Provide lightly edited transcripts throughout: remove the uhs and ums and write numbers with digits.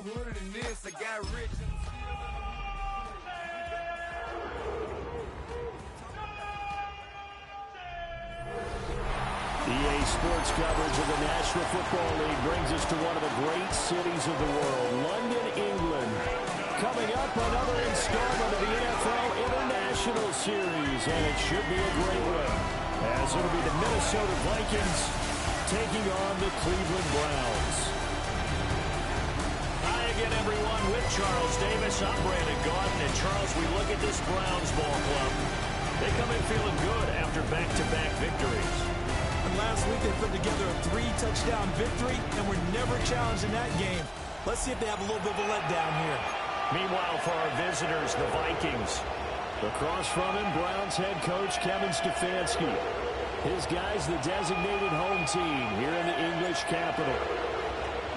hooder than this. I got rich. EA Sports coverage of the National Football League brings us to one of the great cities of the world, London, England. Coming up, another installment of the NFL International Series, and it should be a great one, as it'll be the Minnesota Vikings taking on the Cleveland Browns. Hi again, everyone, with Charles Davis. I'm Brandon Gaudin, and Charles, we look at this Browns ball club. They come in feeling good after back-to-back victories. Last week they put together a 3-touchdown victory and were never challenged in that game. Let's see if they have a little bit of a letdown here. Meanwhile, for our visitors, the Vikings. Across from him, Browns head coach Kevin Stefanski. His guys, the designated home team here in the English capital.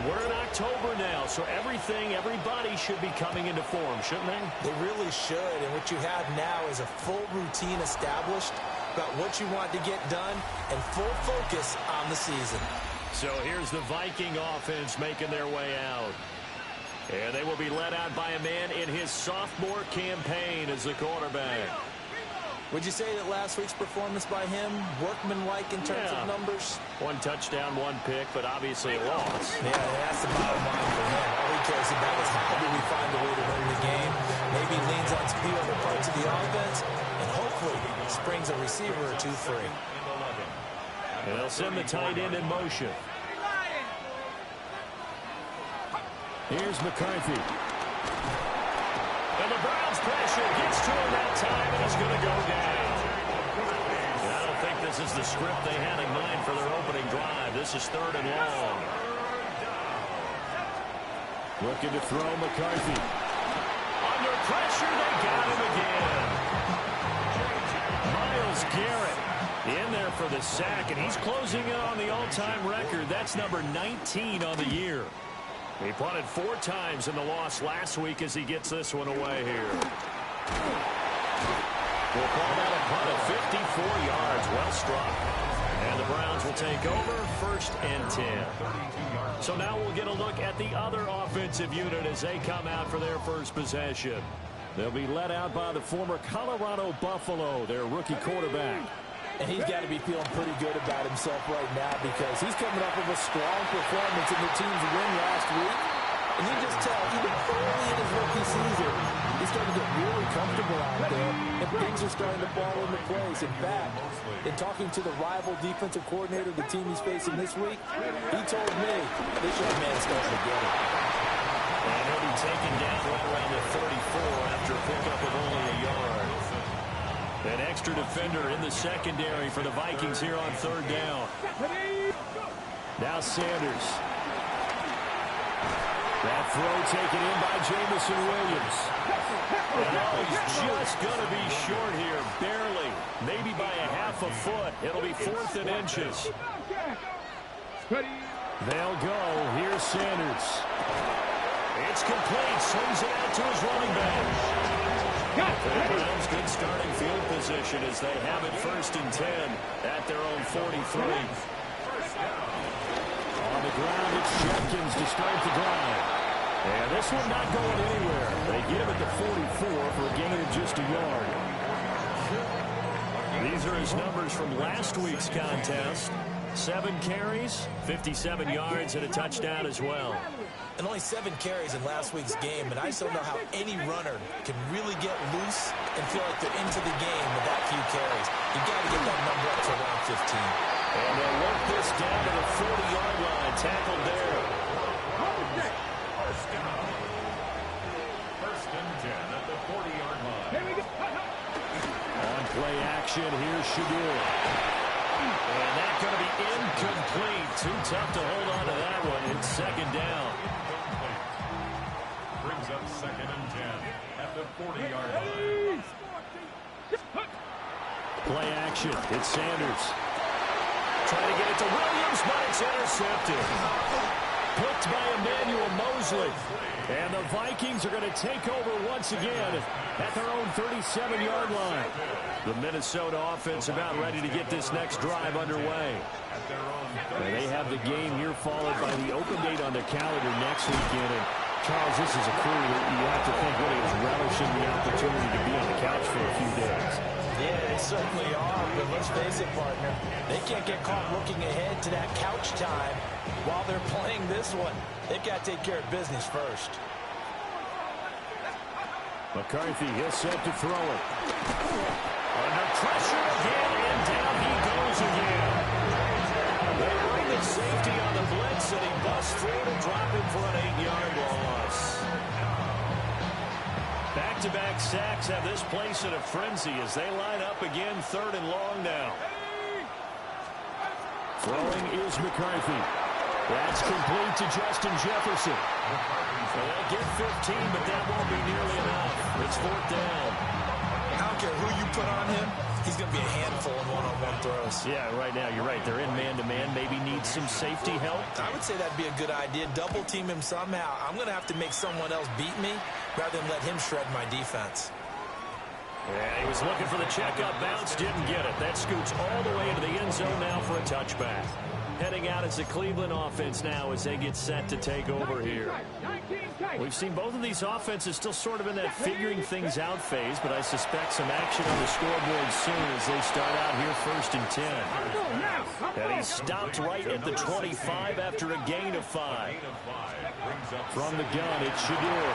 We're in October now, so everybody should be coming into form, shouldn't they? They really should, and what you have now is a full routine established about what you want to get done and full focus on the season. So here's the Viking offense making their way out. And they will be led out by a man in his sophomore campaign as the quarterback. Would you say that last week's performance by him, workmanlike in terms of numbers? 1 touchdown, 1 pick, but obviously a loss. Yeah, that's the bottom line for him. All he cares about is how do we find a way to win the game. Maybe leans on speed over parts of the offense, and hopefully springs a receiver or two free. And they'll send the tight end in motion. Here's McCarthy. And the Browns pressure gets to him that time, and he's going to go down. And I don't think this is the script they had in mind for their opening drive. This is 3rd and long. Looking to throw McCarthy. Under pressure, they got him again. Myles Garrett in there for the sack, and he's closing in on the all-time record. That's number 19 on the year. He punted 4 times in the loss last week as he gets this one away here. We'll call that a punt of 54 yards. Well struck. And the Browns will take over 1st and 10. So now we'll get a look at the other offensive unit as they come out for their first possession. They'll be led out by the former Colorado Buffalo, their rookie quarterback. And he's got to be feeling pretty good about himself right now because he's coming off of a strong performance in the team's win last week. And you just tell, even early in his rookie season, he's starting to get really comfortable out there, and things are starting to fall into place. In fact, in talking to the rival defensive coordinator, the team he's facing this week, he told me this young man is starting to get it. And he'll be taken down right around the 34 after a pickup of only a yard. An extra defender in the secondary for the Vikings here on 3rd down. Now Sanders. That throw taken in by Jamison Williams. And he's just going to be short here, barely. Maybe by a half a foot. It'll be 4th and inches. They'll go. Here's Sanders. It's complete. Swings it out to his running back. The Browns good starting field position as they have it 1st and 10 at their own 43. On the ground, it's Jenkins to start the drive. And this one not going anywhere. They get him at the 44 for a gain of just a yard. These are his numbers from last week's contest. 7 carries, 57 yards, and a touchdown as well. And only 7 carries in last week's game, and I just don't know how any runner can really get loose and feel like they're into the game with that few carries. You've got to get that number up to around 15. And they'll work this down to the 40-yard line, tackled there. First and 10 at the 40-yard line. On play action, here's Shadur. And that's going to be incomplete. Too tough to hold on to that one. It's 2nd down. Brings up 2nd and 10 at the 40-yard line. Play action. It's Sanders. Trying to get it to Williams, but it's intercepted. Picked by Emmanuel Mosley. And the Vikings are going to take over once again at their own 37-yard line. The Minnesota offense about ready to get this next drive underway. And they have the game here followed by the open date on their calendar next weekend. And Charles, this is a crew that you have to think really is relishing the opportunity to be on the couch for a few days. Yeah, they certainly are, but let's face it, partner. They can't get caught looking ahead to that couch time while they're playing this one. They've got to take care of business first. McCarthy, he'll set to throw it. Under pressure again, and down he goes again. They bring the safety on the blitz, and he busts through to drop him for an 8-yard loss. Back-to-back sacks have this place in a frenzy as they line up again, 3rd and long now. Throwing is McCarthy. That's complete to Justin Jefferson. They'll get 15, but that won't be nearly enough. It's 4th down. I don't care who you put on him. He's going to be a handful in one-on-one throws. Yeah, right now, you're right. They're in man-to-man. Maybe need some safety help. I would say that'd be a good idea. Double team him somehow. I'm going to have to make someone else beat me rather than let him shred my defense. Yeah, he was looking for the check-up bounce. Didn't get it. That scoots all the way into the end zone now for a touchback. Heading out as the Cleveland offense now as they get set to take over here. We've seen both of these offenses still sort of in that figuring things out phase, but I suspect some action on the scoreboard soon as they start out here 1st and 10. And he's stopped right at the 25 after a gain of 5. From the gun, it's Shadur.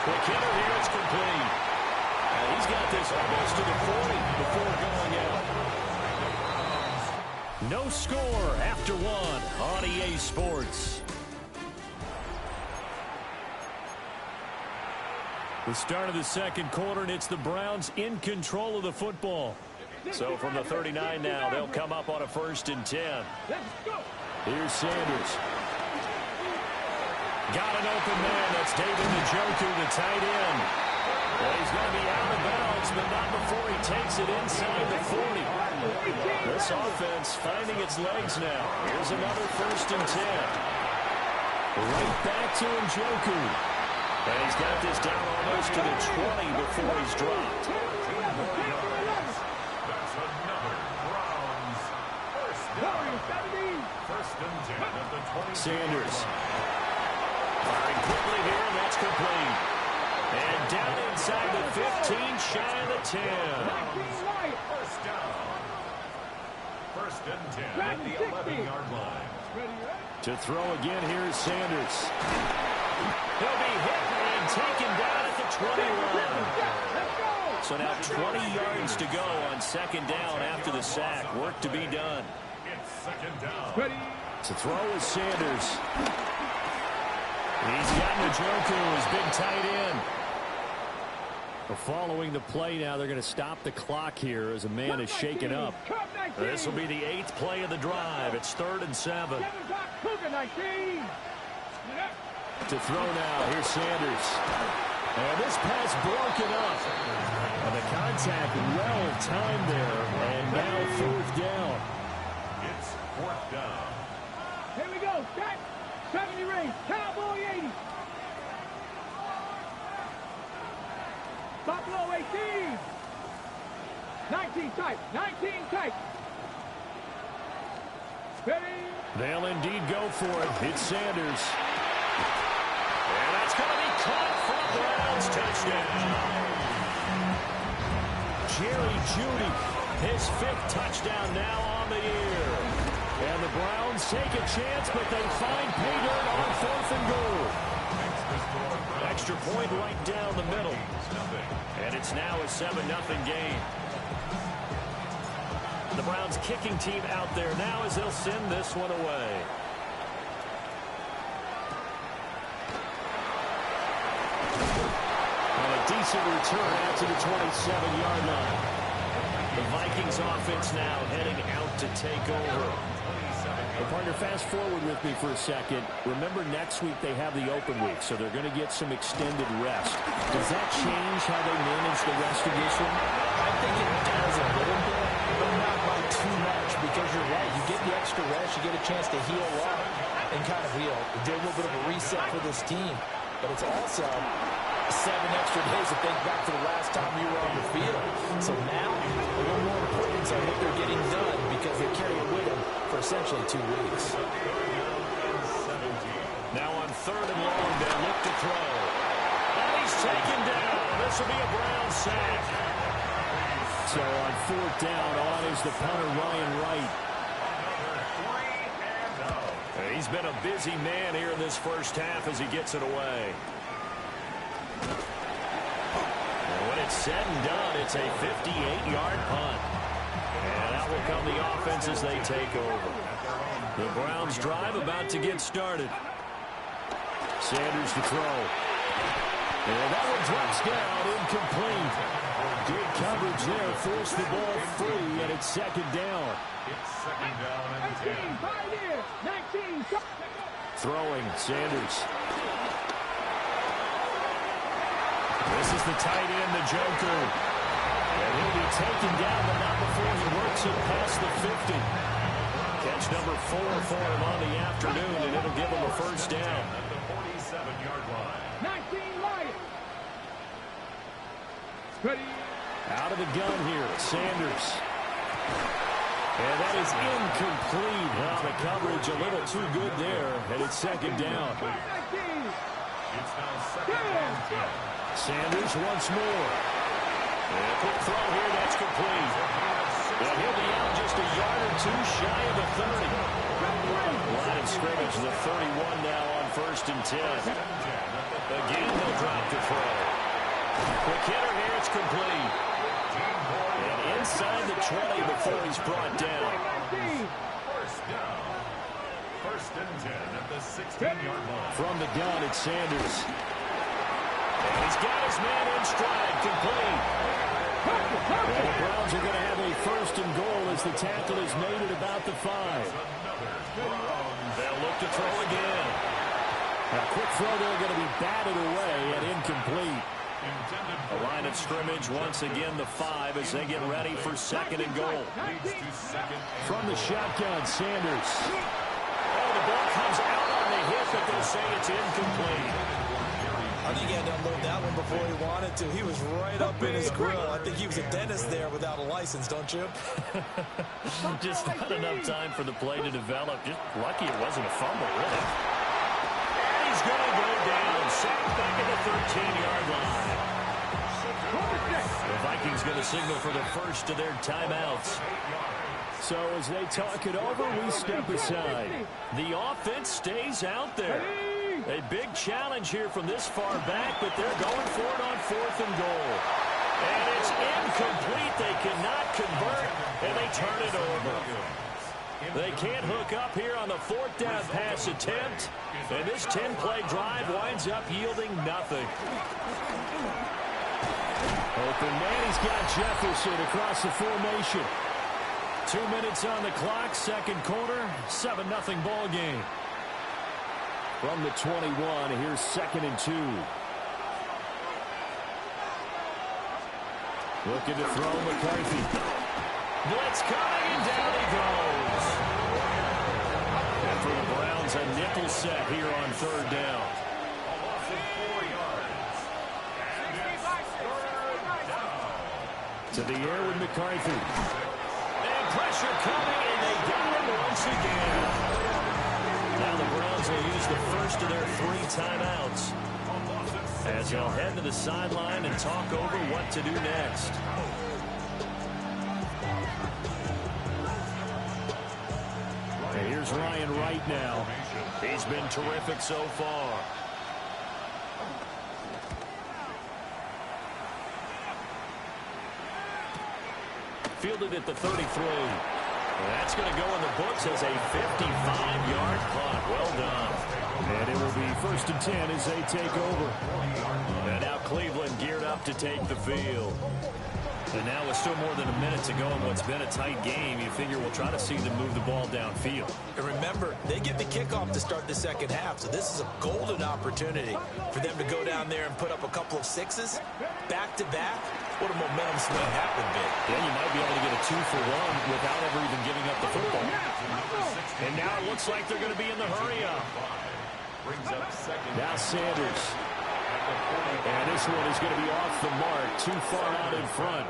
Quick hitter here, it's complete. And he's got this almost to the 40 before going out. No score after 1 on EA Sports. The start of the second quarter, and it's the Browns in control of the football. So from the 39 now, they'll come up on a 1st and 10. Here's Sanders. Got an open man. That's David Njoku, the tight end. Well, he's going to be out of bounds, but not before he takes it inside the 40. This offense finding its legs now. Here's another 1st and 10. Right back to Njoku. And he's got this down almost to the 20 before he's dropped. That's another Browns first down. 1st and 10 at the 20. Sanders. Firing quickly here, and that's complete. And down inside the 15, shy of the 10. First down. 1st and 10 at the 11-yard line. To throw again, here's Sanders. He'll be hit and taken down at the 20 line. So now 20 yards to go on 2nd down after the sack. Work to be done. It's 2nd down. To throw is Sanders. He's got Njoku, his big tight end. Following the play now, they're going to stop the clock here as a man is shaken up. This will be the 8th play of the drive. It's 3rd and 7. To throw now, here's Sanders. And this pass broken up. And the contact well timed there. And now 4th down. It's 4th down. Here we go. Set. 70 range. Cowboy 80. Buffalo 18. 19 tight. 19 tight. Ready. They'll indeed go for it. It's Sanders. And that's going to be caught for a Browns touchdown. Jerry Jeudy, his 5th touchdown now on the year. And the Browns take a chance, but they find pay dirt on 4th and goal. Extra point right down the middle. And it's now a 7-0 game. The Browns kicking team out there now as they'll send this one away. And a decent return out to the 27-yard line. The Vikings offense now heading out to take over. Well, partner, fast forward with me for a second. Remember, next week they have the open week, so they're going to get some extended rest. Does that change how they manage the rest of this one? I think it does a little bit, but not by too much, because you're right. You get the extra rest, you get a chance to heal up and kind of do a little bit of a reset for this team. But it's also 7 extra days to think back to the last time you were on the field. So now, a little more importance on what they're getting done because they carry it with them for essentially 2 weeks. Now on third and long. They look to throw. And he's taken down. This will be a Brown sack. So on fourth down, on is the punter, Ryan Wright. He's been a busy man here in this first half as he gets it away. And when it's said and done, it's a 58-yard punt. And that will come the offense as they take over. The Browns drive about to get started. Sanders to throw. And that one drops down, incomplete. Good coverage there, forced the ball free, and it's second down. It's second down and 10. Throwing, Sanders. This is the tight end, the Joker. And he'll be taken down, but not before he works it past the 50. Catch number 4 for him on the afternoon, and it'll give him a first down. At the 47-yard line. 19 Lions. Ready. Out of the gun here, Sanders. And that is incomplete. Well, the coverage a little too good there, and it's second down. It's now second and 10. Sanders once more. And a quick throw here, that's complete. And he'll be out just a yard or two shy of the 30. Line of scrimmage, the 31 now on first and 10. Again, they'll drop the throw. Quick hitter here, it's complete. And inside the 20 before he's brought down. First down. First and 10 at the 16-yard line. From the gun, it's Sanders. And he's got his man in stride, complete. And the Browns are going to have a first and goal as the tackle is made at about the 5. They'll look to throw again. A quick throw there, going to be batted away and incomplete. A line of scrimmage once again the 5 as they get ready for second and goal. From the shotgun, Sanders. Oh, the ball comes out on the hit, but they'll say it's incomplete. I think he had to unload that one before he wanted to. He was right up in his grill. I think he was a dentist there without a license, don't you? Just not enough time for the play to develop. Just lucky it wasn't a fumble, really. And he's going to go down, sacked back at the 13-yard line. The Vikings going to signal for the first of their timeouts. So as they talk it over, we step aside. The offense stays out there. A big challenge here from this far back, but they're going for it on fourth and goal. And it's incomplete. They cannot convert, and they turn it over. They can't hook up here on the fourth down pass attempt, and this 10-play drive winds up yielding nothing. Open man, he's got Jefferson across the formation. 2 minutes on the clock, second quarter, 7-0 ball game. From the 21, here's second and 2. Looking to throw McCarthy. Blitz coming, and down he goes. And for the Browns, a nickel set here on third down. To the air with McCarthy. And pressure coming, and they got him once again. Now the Browns will use the first of their 3 timeouts as they'll head to the sideline and talk over what to do next. And here's Ryan Wright now. He's been terrific so far. Fielded at the 33. That's going to go in the books as a 55-yard punt. Well done. And it will be first and 10 as they take over. And now Cleveland geared up to take the field. And now with still more than a minute to go in what's been a tight game, you figure we'll try to see them move the ball downfield. And remember, they get the kickoff to start the second half, so this is a golden opportunity for them to go down there and put up a couple of sixes back-to-back. What a momentum swing that would be. Yeah, you might be able to get a 2-for-1 without ever even giving up the football. And now it looks like they're going to be in the hurry-up. Now Sanders. And this one is going to be off the mark, too far out in front.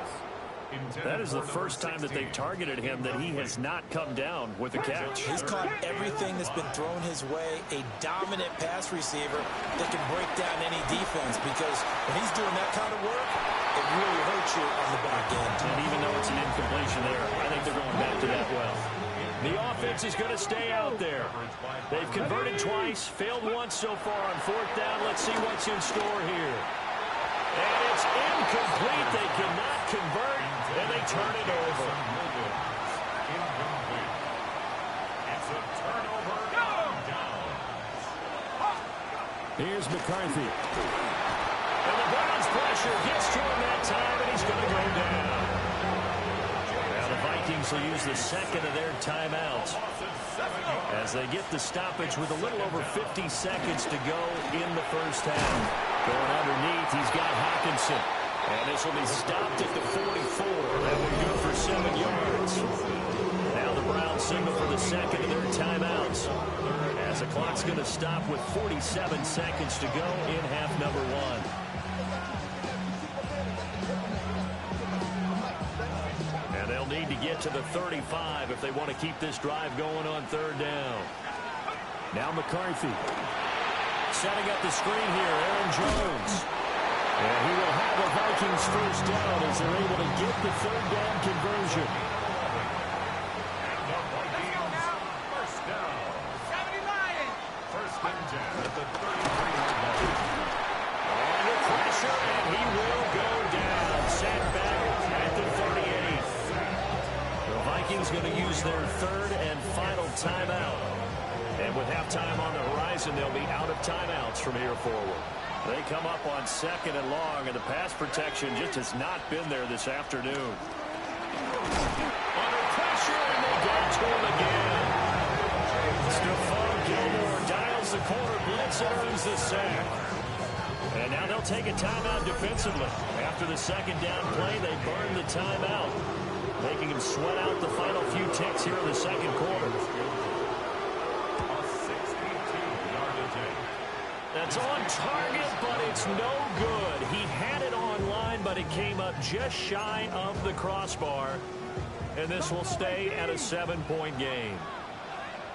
That is the first time that they've targeted him that he has not come down with a catch. He's caught everything that's been thrown his way. A dominant pass receiver that can break down any defense, because when he's doing that kind of work, it really hurts you on the back end. And even though it's an incompletion there, I think they're going back to that well. The offense is going to stay out there. They've converted twice, failed once so far on fourth down. Let's see what's in store here. And it's incomplete. They cannot convert, and they turn it over. It's a turnover. Here's McCarthy. And the Browns' pressure gets to him that time, and he's going to go down. Now the Vikings will use the second of their timeouts as they get the stoppage with a little over 50 seconds to go in the first half. Going underneath, he's got Hawkinson. And this will be stopped at the 44. That would go for 7 yards. Now the Browns signal for the second of their timeouts, as the clock's going to stop with 47 seconds to go in half number 1. And they'll need to get to the 35 if they want to keep this drive going on third down. Now McCarthy. Setting up the screen here, Aaron Jones. And he will have a Vikings first down as they're able to get the third down conversion. And the Vikings first down. 79. First and 10 at the 33-yard line. Under pressure, and he will go down. Sat back at the 38. The Vikings going to use their third and final timeout. And with halftime on the horizon, they'll be out of timeouts from here forward. They come up on second and long, and the pass protection just has not been there this afternoon. Under pressure, and they get to him again. Stephon Gilmore dials the corner blitz and earns the sack. And now they'll take a timeout defensively. After the second down play, they burn the timeout, making him sweat out the final few ticks here in the second quarter. That's on target, but it's no good. He had it online, but it came up just shy of the crossbar. And this will stay at a 7-point game.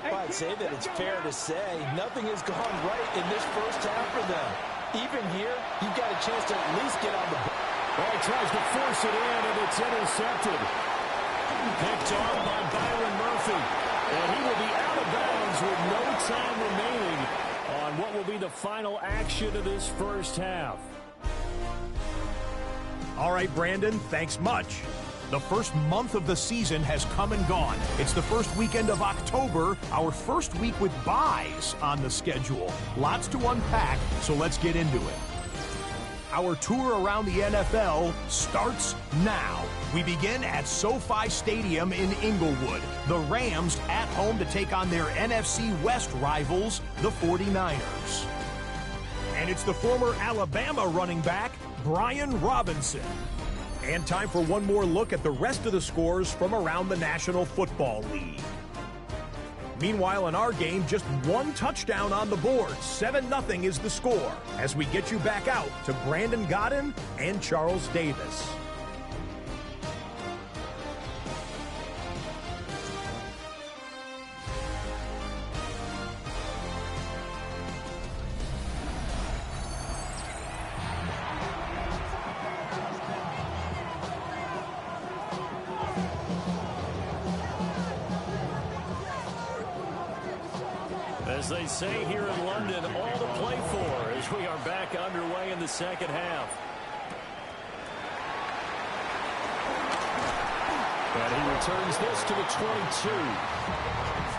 Well, I'd say that it's fair to say nothing has gone right in this first half for them. Even here, you've got a chance to at least get on the ball. Well, he tries to force it in, and it's intercepted. Picked off by Byron Murphy. And he will be out of bounds with no time remaining on what will be the final action of this first half. All right, Brandon, thanks much. The first month of the season has come and gone. It's the first weekend of October, our first week with byes on the schedule. Lots to unpack, so let's get into it. Our tour around the NFL starts now. We begin at SoFi Stadium in Inglewood. The Rams at home to take on their NFC West rivals, the 49ers. And it's the former Alabama running back, Brian Robinson. And time for one more look at the rest of the scores from around the National Football League. Meanwhile, in our game, just one touchdown on the board. 7-0 is the score as we get you back out to Brandon Godden and Charles Davis. As they say here in London, all to play for as we are back underway in the second half. And he returns this to the 22.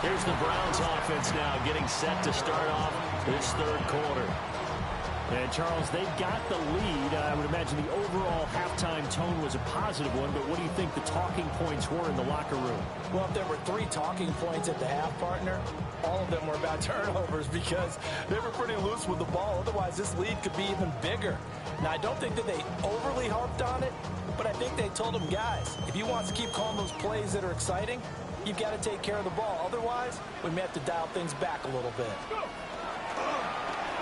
Here's the Browns offense now getting set to start off this third quarter. And, Charles, they've got the lead. I would imagine the overall halftime tone was a positive one, but what do you think the talking points were in the locker room? Well, if there were 3 talking points at the half, partner, all of them were about turnovers because they were pretty loose with the ball. Otherwise, this lead could be even bigger. Now, I don't think that they overly harped on it, but I think they told them, guys, if you want to keep calling those plays that are exciting, you've got to take care of the ball. Otherwise, we may have to dial things back a little bit.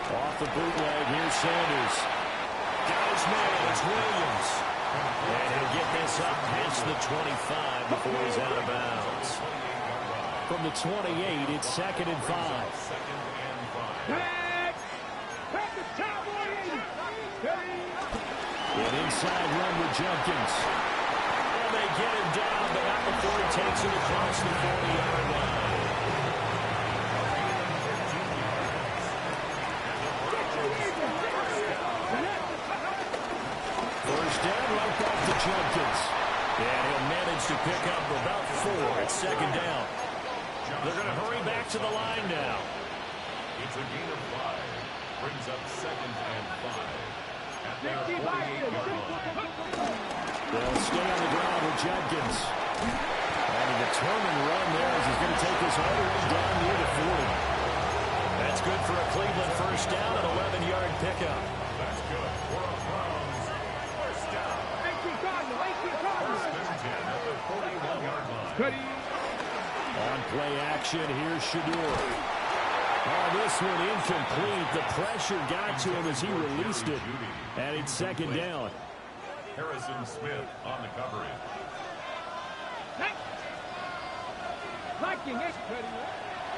Off the bootleg, here's Sanders. Got his man, it's Williams. And he'll get this up past the 25 before he's out of bounds. From the 28, it's 2nd and 5. An inside run with Jenkins. And they get him down, but not before he takes it across the 40-yard line. First down, right back to Jenkins. And he'll manage to pick up about 4 at 2nd down. They're going to hurry back to the line now. It's a gain of 5. Brings up 2nd and 5. At their 48-yard line. They'll stay on the ground with Jenkins. And a determined run there as he's going to take this all the way down near the 40. That's good for a Cleveland first down, an 11-yard pickup. That's good for a Browns first down. 18 Cardinals, 18 Cardinals. First and 10 at the 41-yard line. On play action, here's Shador. Oh, this one incomplete. The pressure got to him as he released it. And it's 2nd down. Harrison Smith on the coverage.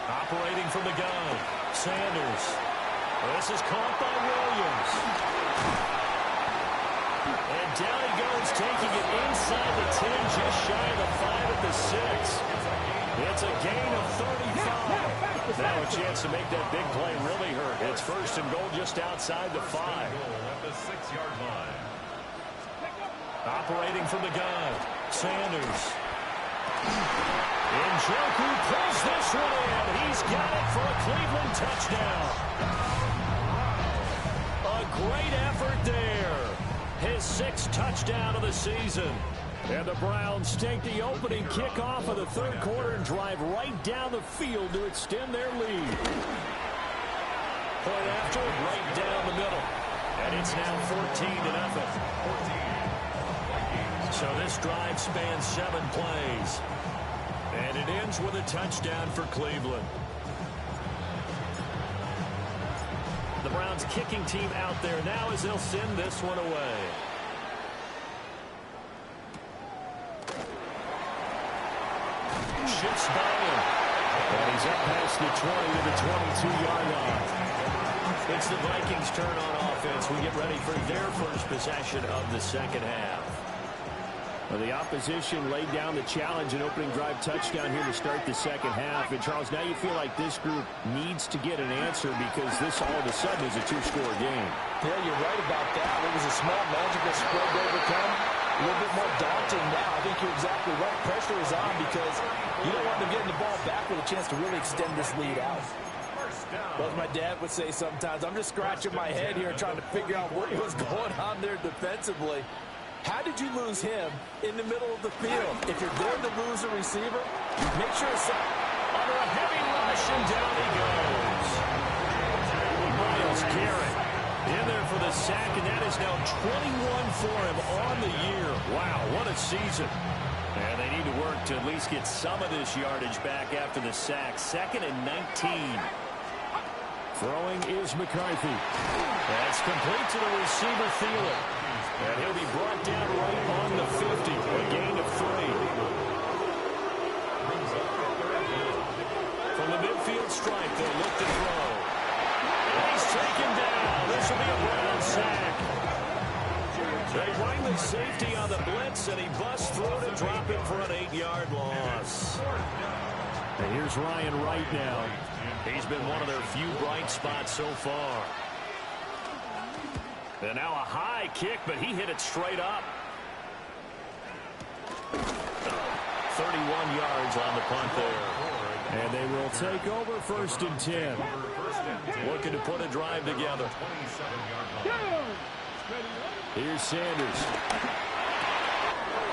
Operating from the gun, Sanders. This is caught by Williams. And down he goes, taking it inside the 10, just shy of the 5 at the 6. It's a gain of 35. Now a chance to make that big play really hurt. It's 1st and goal just outside the 5. At the 6-yard line. Operating from the gun, Sanders. And Njoku pulls this one in. He's got it for a Cleveland touchdown. A great effort there. His 6th touchdown of the season. And the Browns take the opening kickoff of the 3rd quarter and drive right down the field to extend their lead. Point after, right down the middle. And it's now 14-0. So this drive spans 7 plays. And it ends with a touchdown for Cleveland. The Browns kicking team out there now as they'll send this one away. Shifts by him. And he's up past the 20 to the 22-yard line. It's the Vikings' turn on offense. We get ready for their first possession of the 2nd half. Well, the opposition laid down the challenge, an opening drive touchdown here to start the 2nd half. And, Charles, now you feel like this group needs to get an answer because this all of a sudden is a 2-score game. Yeah, you're right about that. It was a small magical spread to overcome. A little bit more daunting now. I think you're exactly right. Pressure is on because you don't want them getting the ball back with a chance to really extend this lead out. Well, as my dad would say sometimes, I'm just scratching my head here trying to figure out what was going on there defensively. How did you lose him in the middle of the field? If you're there to lose a receiver, make sure it's under a heavy rush, and down he goes. Myles Garrett in there for the sack, and that is now 21 for him on the year. Wow, what a season. And they need to work to at least get some of this yardage back after the sack. 2nd and 19. Throwing is McCarthy. That's complete to the receiver, Thielen. And he'll be brought down right on the 50. A gain of 3. From the midfield stripe, they'll look to throw. And he's taken down. This will be a Brown sack. They bring the safety on the blitz, and he busts through to drop it for an 8-yard loss. And here's Ryan Wright now. He's been one of their few bright spots so far. And now a high kick, but he hit it straight up. 31 yards on the punt there. And they will take over 1st and 10. Looking to put a drive together. Here's Sanders.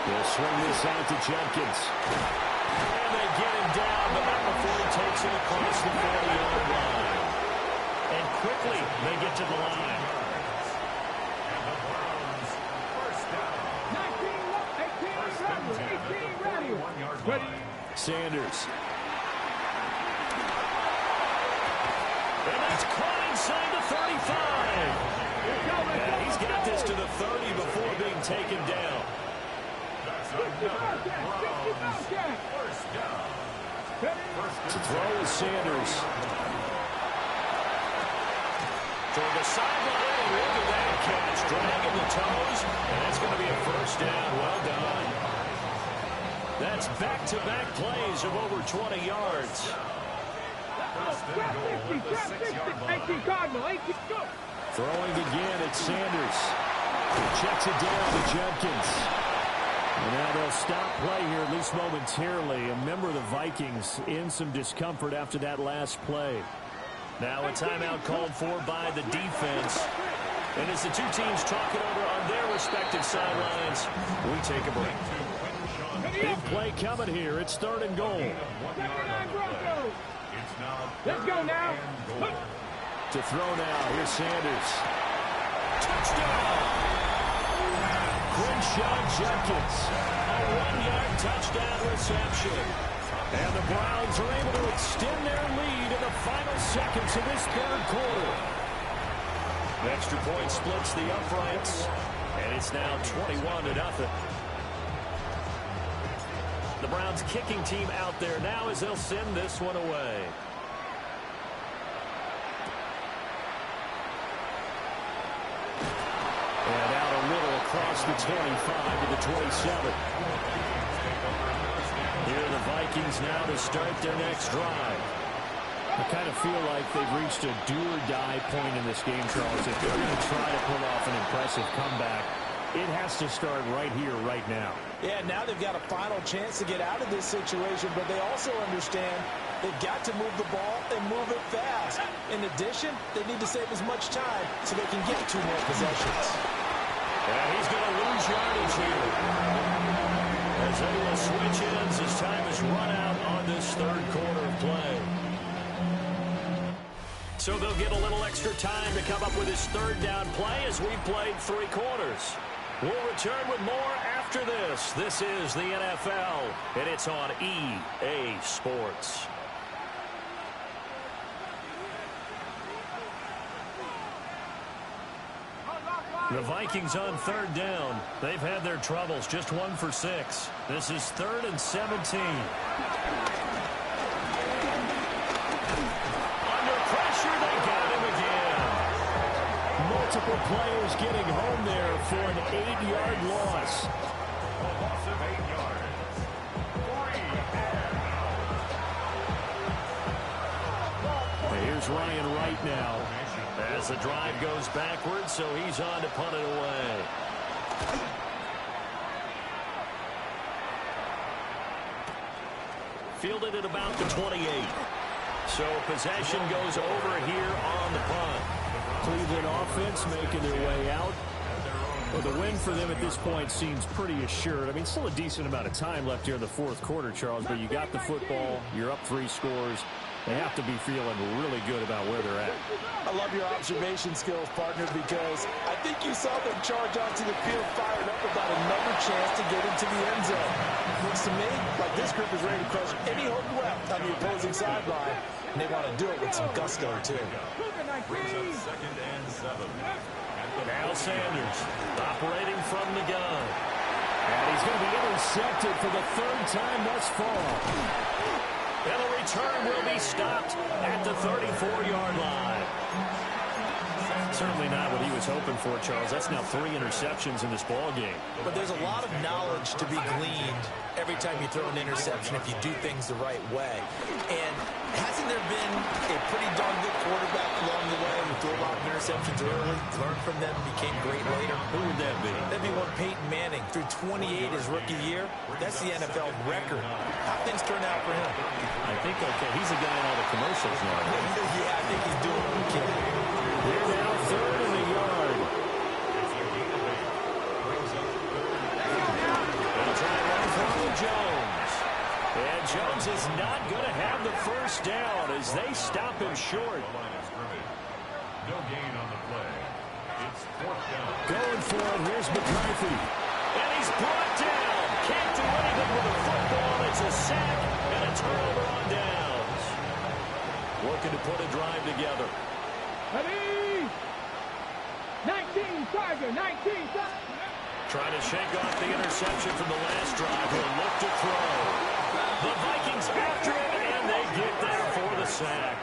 They'll swing this out to Jenkins. And they get him down, but not before he takes it across the 40-yard line. And quickly they get to the line. Sanders. And that's caught inside the 35. And he's got this to the 30 before being taken down. That's another Browns first down. To throw is Sanders. Toward the sideline, and look at that catch. Dragging the toes, and that's going to be a first down. Well done. That's back-to-back plays of over 20 yards. Throwing again, it's Sanders. Checks it down to Jenkins. And now they'll stop play here, at least momentarily. A member of the Vikings in some discomfort after that last play. Now a timeout called for by the defense. And as the two teams talk it over on their respective sidelines, we take a break. Big play coming here. It's 3rd and goal. Let's go now. To throw now. Here's Sanders. Touchdown! Crenshaw Jenkins. A 1-yard touchdown reception. And the Browns are able to extend their lead in the final seconds of this 3rd quarter. The extra point splits the uprights, and it's now 21-0. The Browns kicking team out there now as they'll send this one away. And out a little across the 25 to the 27. Here are the Vikings now to start their next drive. I kind of feel like they've reached a do-or-die point in this game, Charles. If they're going to try to pull off an impressive comeback, it has to start right here, right now. Yeah, now they've got a final chance to get out of this situation, but they also understand they've got to move the ball and move it fast. In addition, they need to save as much time so they can get 2 more possessions. And he's going to lose yardage here. As they will switch ends as time is run out on this 3rd quarter of play. So they'll get a little extra time to come up with his 3rd down play as we've played 3 quarters. We'll return with more after this. This is the NFL, and it's on EA Sports. The Vikings on 3rd down. They've had their troubles, just 1 for 6. This is 3rd and 17. Under pressure, they got him again. Multiple players getting home there for an 8-yard loss. A loss of 8 yards. 3 and out. Here's Ryan Wright now. As the drive goes backwards, so he's on to punt it away. Fielded at about the 28. So possession goes over here on the punt. Cleveland offense making their way out. Well, the win for them at this point seems pretty assured. I mean, still a decent amount of time left here in the 4th quarter, Charles, but you got the football, you're up 3 scores. They have to be feeling really good about where they're at. I love your observation skills, partner, because I think you saw them charge onto the field fired up about another chance to get into the end zone. Looks to me like this group is ready to crush any hope left on the opposing sideline, and they want to do it with some gusto, too. Brings up 2nd and 7. Now Sanders operating from the gun. And he's going to be intercepted for the 3rd time thus far. And the return will be stopped at the 34-yard line. Certainly not what he was hoping for, Charles. That's now 3 interceptions in this ball game. But there's a lot of knowledge to be gleaned every time you throw an interception if you do things the right way. And hasn't there been a pretty darn good quarterback along the way who threw a lot of interceptions early, learned from them, became great later? Who would that be? That'd be one Peyton Manning threw 28 his rookie year. That's the NFL record. How things turn out for him? I think, okay, he's a guy in all the commercials now. Yeah, I think he's doing okay. Here now, 3rd and a yard. They'll try to run from Jones. And Jones is not going to have the first down as they stop him short. No gain on the play. It's 4th down. Going for it, here's McCarthy. And he's brought down. Can't do anything with the football. It's a sack and a turnover on downs. Looking to put a drive together. Ready? 19, Tiger, 19, Tiger. Trying to shake off the interception from the last drive. He'll look to throw. The Vikings after him, and they get there for the sack.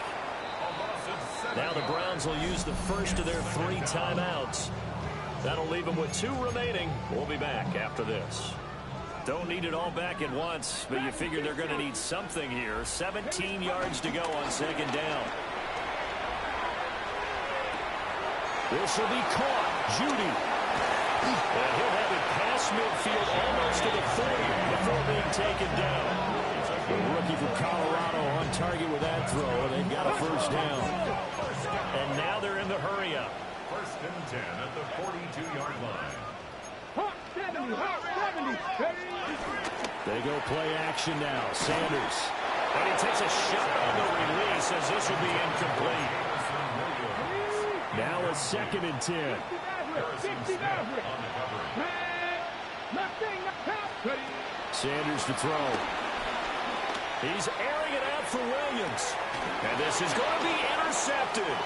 Now the Browns will use the first of their 3 timeouts. That'll leave them with 2 remaining. We'll be back after this. Don't need it all back at once, but you figure they're going to need something here. 17 yards to go on second down. This will be caught. Judy. And he'll have it past midfield almost to the 40 before being taken down. The rookie from Colorado on target with that throw, and they've got a first down. And now they're in the hurry-up. First and 10 at the 42-yard line. 70. They go play action now. Sanders. And he takes a shot on the release as this will be incomplete. Now a second and 10. Sanders to throw. He's airing it out for Williams. And this is going to be intercepted.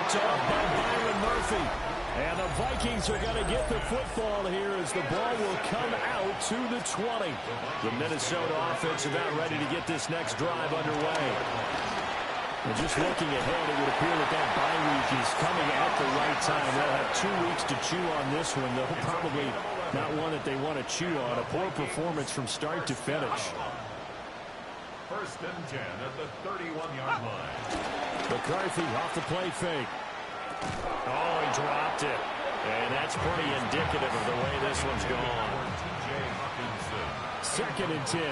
Picked off by Byron Murphy. And the Vikings are going to get the football here as the ball will come out to the 20. The Minnesota offense about ready to get this next drive underway. And just looking ahead, it would appear that that bye week is coming at the right time. They'll have 2 weeks to chew on this one, though probably not one that they want to chew on. A poor performance from start to finish. 1st and 10 at the 31-yard line. McCarthy off the play fake. Oh, he dropped it. And that's pretty indicative of the way this one's gone. 2nd and 10.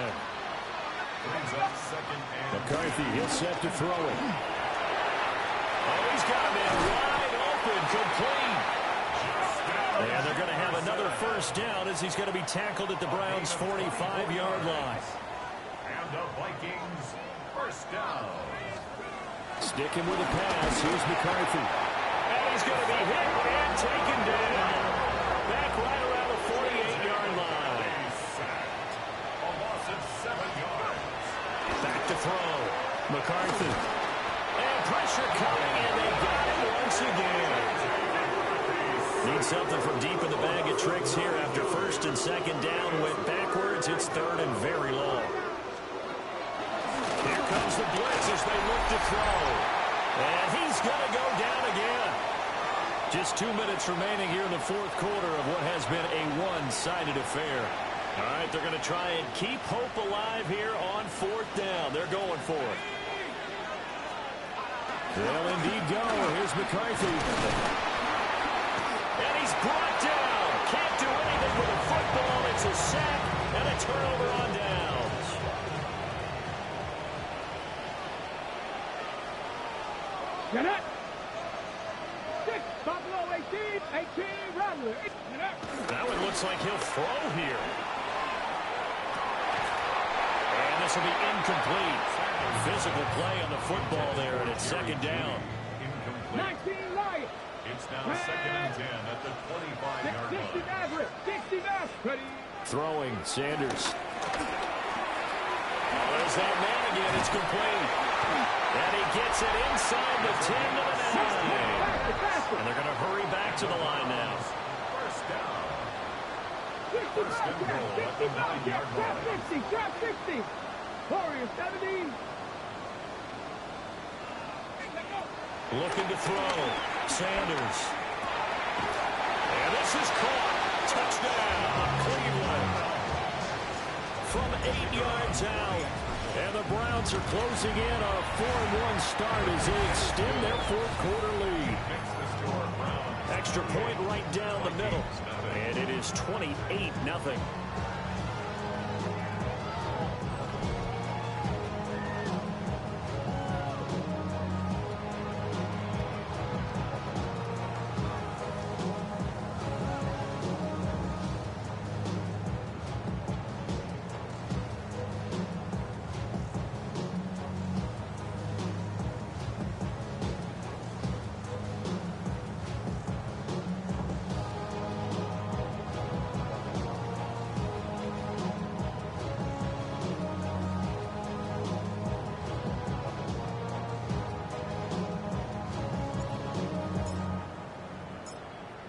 McCarthy, he'll set to throw it. Oh, he's got a man wide open, complete. And they're going to have another 1st down as he's going to be tackled at the Browns' 45-yard line. And the Vikings 1st down. Sticking with the pass, here's McCarthy. And he's going to be hit and taken down. Back right around the 48-yard line. A loss of 7 yards. Back to throw. McCarthy. And pressure coming, and they got it once again. Need something from deep in the bag of tricks here after 1st and 2nd down. Went backwards. It's 3rd and very long. Here comes the blitz as they look to throw. And he's going to go down again. Just 2 minutes remaining here in the 4th quarter of what has been a one-sided affair. All right, they're going to try and keep hope alive here on 4th down. They're going for it. They'll indeed go. Here's McCarthy. And he's brought down. Can't do anything with a football. It's a sack and a turnover on downs. Get it. 6, Buffalo 18, 18, Rattler. That one looks like he'll throw here. And this will be incomplete. Physical play on the football there, and it's 2nd down. Incomplete. 19 Lions. It's now 2nd and 10 at the 25-yard 60 line. Maverick. 60 Maverick. Ready. Throwing, Sanders. Oh, there's that man again. It's complete. And he gets it inside the 10 to the 9. And they're going to hurry back to the line now. 1st down. 60 First and goal at the 9-yard Trap line. 60. Trap 60. Warriors 70. Looking to throw. Sanders. And this is caught. Touchdown, Cleveland. From 8 yards out. And the Browns are closing in on a 4-1 start as they extend their 4th quarter lead. Extra point right down the middle. And it is 28-0.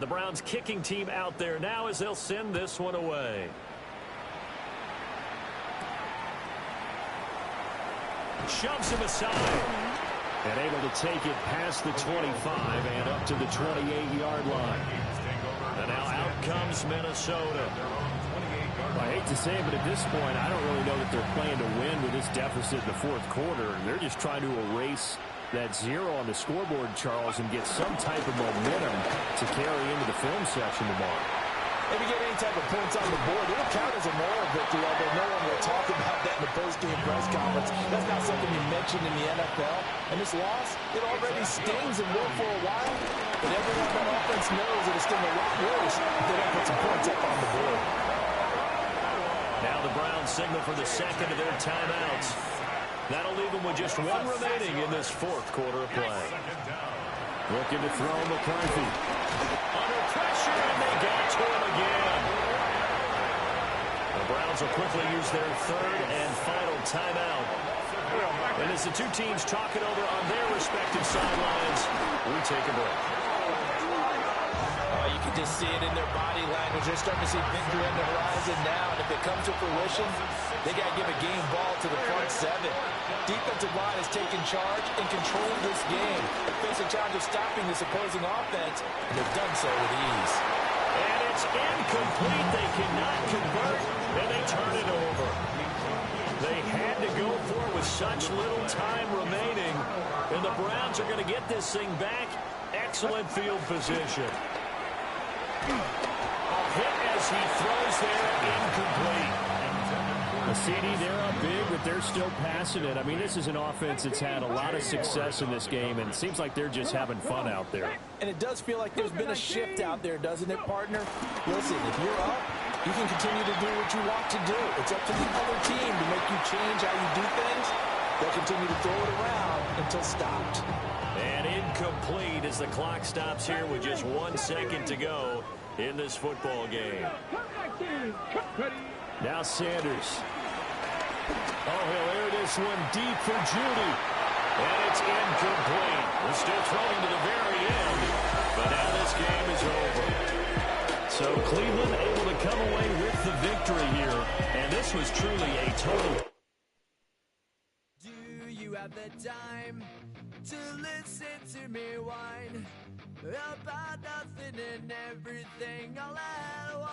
The Browns kicking team out there now as they'll send this one away. Shoves him aside. And able to take it past the 25 and up to the 28-yard line. And now out comes Minnesota. I hate to say it, but at this point, I don't really know that they're playing to win with this deficit in the 4th quarter. They're just trying to erase that 0 on the scoreboard, Charles, and get some type of momentum to carry into the film section tomorrow. If you get any type of points on the board, it'll count as a moral victory, although no one will talk about that in the post-game press conference. That's not something you mentioned in the NFL. And this loss, it already stings and will for a while. But everyone on offense knows that it's going to look worse if they don't put some points up on the board. Now the Browns signal for the 2nd of their timeouts. That'll leave them with just 1 remaining in this 4th quarter of play. Looking to throw McCarthy. Under pressure, and they got to him again. The Browns will quickly use their 3rd and final timeout. And as the two teams talk it over on their respective sidelines, we take a break. You can just see it in their body language. They're starting to see victory on the horizon now. And if it comes to fruition, they got to give a game ball to the front seven. Defensive line has taken charge and controlled this game. Face a challenge of stopping this opposing offense, and they've done so with ease. And it's incomplete. They cannot convert, and they turn it over. They had to go for it with such little time remaining, and the Browns are going to get this thing back. Excellent field position. A hit as he throws there, incomplete. The CD, they're up big, but they're still passing it. I mean, this is an offense that's had a lot of success in this game, and it seems like they're just having fun out there. And it does feel like there's been a shift out there, doesn't it, partner? Listen, if you're up, you can continue to do what you want to do. It's up to the other team to make you change how you do things. They'll continue to throw it around until stopped. And incomplete as the clock stops here with just 1 second to go in this football game. Now Sanders. Oh, he'll air this one deep for Judy. And it's incomplete. We're still throwing to the very end, but now this game is over. So Cleveland able to come away with the victory here, and this was truly a total. Do you have the time to listen to me whine about nothing and everything all at once?